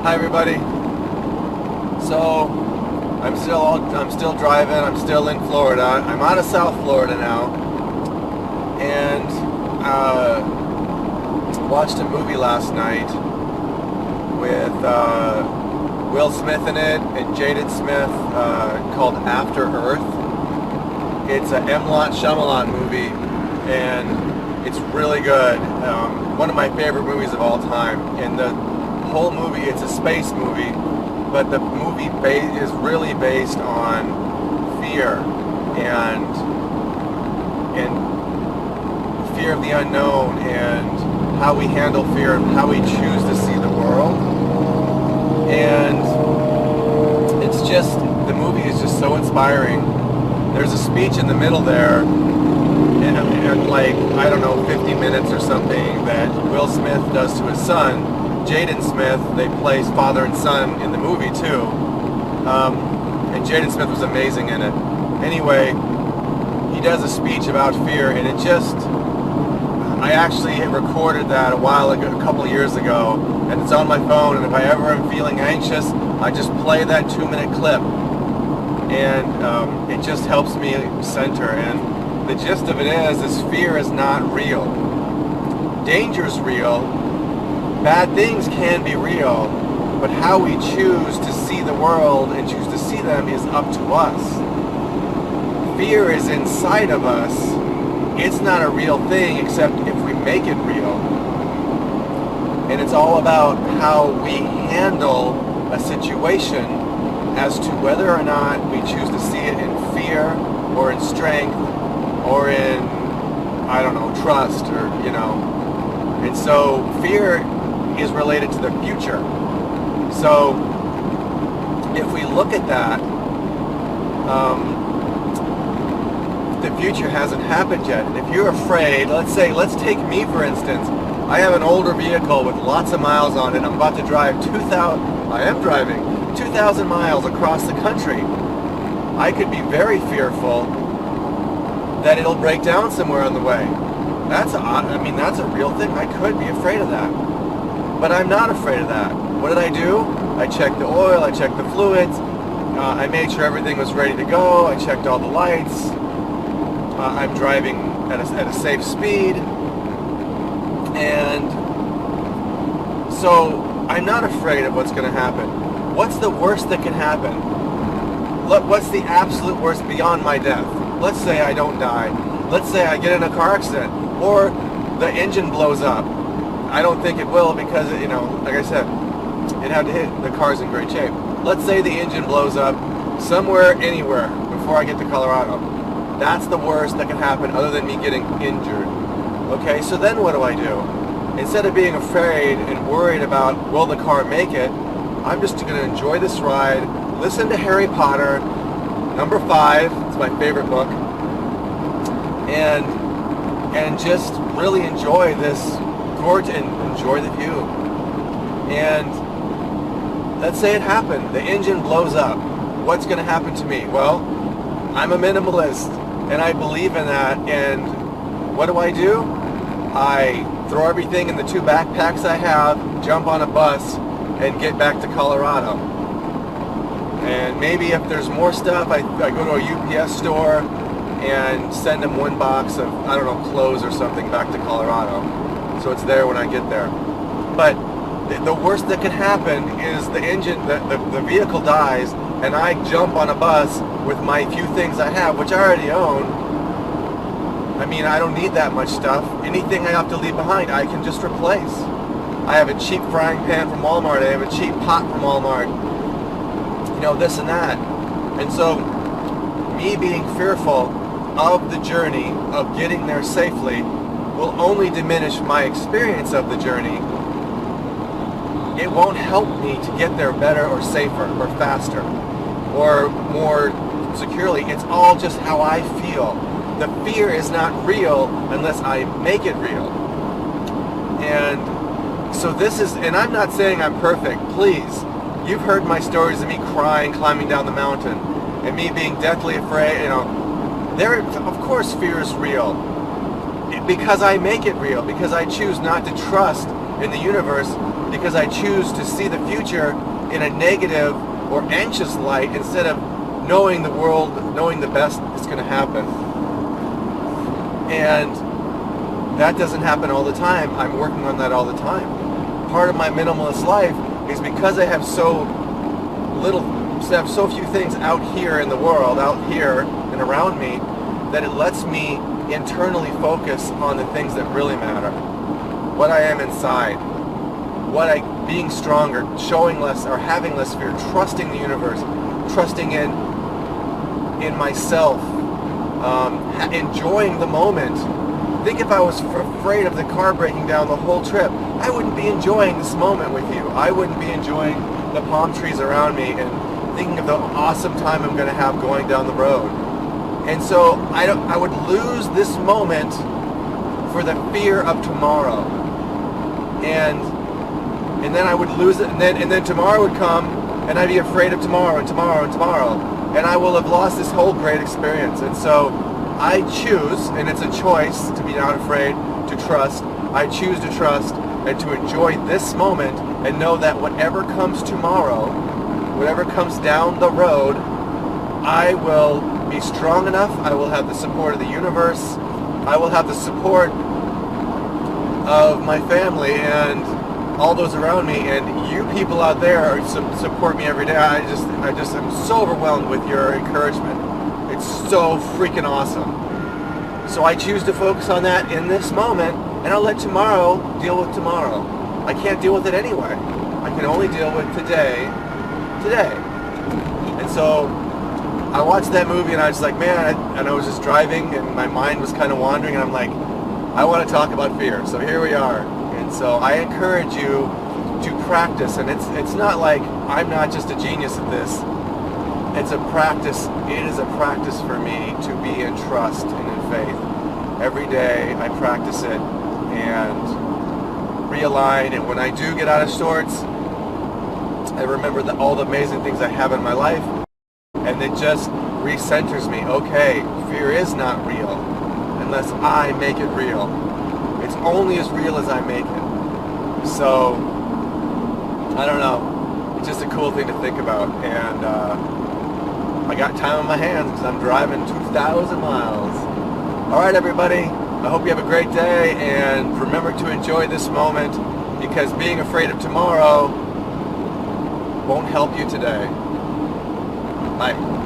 Hi everybody. So I'm still driving. I'm still in Florida. I'm out of South Florida now, and watched a movie last night with Will Smith in it and Jaden Smith called After Earth. It's a M. Night Shyamalan movie, and it's really good. One of my favorite movies of all time. And the whole movie, it's a space movie, but the movie is really based on fear and fear of the unknown, and how we handle fear and how we choose to see the world. And it's just, the movie is just so inspiring. There's a speech in the middle there, and like, I don't know, 50 minutes or something, that Will Smith does to his son, Jaden Smith. They play father and son in the movie too. And Jaden Smith was amazing in it. Anyway, he does a speech about fear, and it just, I actually recorded that a couple of years ago, and it's on my phone, and if I ever am feeling anxious, I just play that 2-minute clip, and it just helps me center. And the gist of it is fear is not real. Danger's real. Bad things can be real, but how we choose to see the world and choose to see them is up to us. Fear is inside of us. It's not a real thing except if we make it real. And it's all about how we handle a situation as to whether or not we choose to see it in fear or in strength or in, I don't know, trust, or, you know. And so fear is related to the future. So if we look at that, the future hasn't happened yet. And if you're afraid, let's take me for instance. I have an older vehicle with lots of miles on it. I'm about to drive 2,000 miles across the country. I could be very fearful that it'll break down somewhere on the way. That's a real thing. I could be afraid of that. But I'm not afraid of that. What did I do? I checked the oil, I checked the fluids, I made sure everything was ready to go, I checked all the lights, I'm driving at a safe speed, and so I'm not afraid of what's going to happen. What's the worst that can happen? What's the absolute worst beyond my death? Let's say I don't die. Let's say I get in a car accident, or the engine blows up. I don't think it will, because, you know, like I said, it had to hit. The car's in great shape. Let's say the engine blows up somewhere, anywhere, before I get to Colorado. That's the worst that can happen, other than me getting injured. Okay, so then what do I do? Instead of being afraid and worried about, will the car make it, I'm just going to enjoy this ride, listen to Harry Potter, number 5, it's my favorite book, and just really enjoy this gorge and enjoy the view. And let's say it happened. The engine blows up. What's going to happen to me? Well, I'm a minimalist, and I believe in that. And what do? I throw everything in the 2 backpacks I have, jump on a bus, and get back to Colorado. And maybe if there's more stuff, I go to a UPS store and send them 1 box of, I don't know, clothes or something back to Colorado, so it's there when I get there. But the worst that can happen is the engine, the vehicle dies, and I jump on a bus with my few things I have, which I already own. I mean, I don't need that much stuff. Anything I have to leave behind, I can just replace. I have a cheap frying pan from Walmart. I have a cheap pot from Walmart. You know, this and that. And so, me being fearful of the journey, of getting there safely, will only diminish my experience of the journey. It won't help me to get there better or safer or faster or more securely. It's all just how I feel. The fear is not real unless I make it real. And so this is, and I'm not saying I'm perfect, please. You've heard my stories of me crying, climbing down the mountain, and me being deathly afraid, you know. Of course fear is real. Because I make it real, because I choose not to trust in the universe because I choose to see the future in a negative or anxious light instead of knowing the world, knowing the best is going to happen. And that doesn't happen all the time. I'm working on that all the time. Part of my minimalist life is because I have so few things out here in the world, out here and around me, that it lets me internally focus on the things that really matter. What I am inside, being stronger, showing less or having less fear, trusting the universe, trusting in myself, enjoying the moment. Think if I was afraid of the car breaking down the whole trip, I wouldn't be enjoying this moment with you. I wouldn't be enjoying the palm trees around me and thinking of the awesome time I'm going to have going down the road. And so I would lose this moment for the fear of tomorrow. And then I would lose it, and then tomorrow would come, and I'd be afraid of tomorrow and tomorrow and tomorrow. And I will have lost this whole great experience. And so I choose, and it's a choice to be not afraid, to trust. I choose to trust and to enjoy this moment and know that whatever comes tomorrow, whatever comes down the road, I will be strong enough. I will have the support of the universe. I will have the support of my family and all those around me, and you people out there support me every day. I just am so overwhelmed with your encouragement. It's so freaking awesome. So I choose to focus on that in this moment, and I'll let tomorrow deal with tomorrow. I can't deal with it anyway. I can only deal with today. And so I watched that movie, and I was like, man, and I was just driving, and my mind was kind of wandering, and I'm like, I want to talk about fear. So here we are. And so I encourage you to practice, and it's not like I'm not just a genius at this. It's a practice. It is a practice for me to be in trust and in faith. Every day I practice it and realign, and when I do get out of sorts, I remember all the amazing things I have in my life, and it just recenters me. Okay, fear is not real unless I make it real. It's only as real as I make it. So, I don't know. It's just a cool thing to think about. And I got time on my hands because I'm driving 2,000 miles. All right, everybody. I hope you have a great day. And remember to enjoy this moment, because being afraid of tomorrow won't help you today. Bye.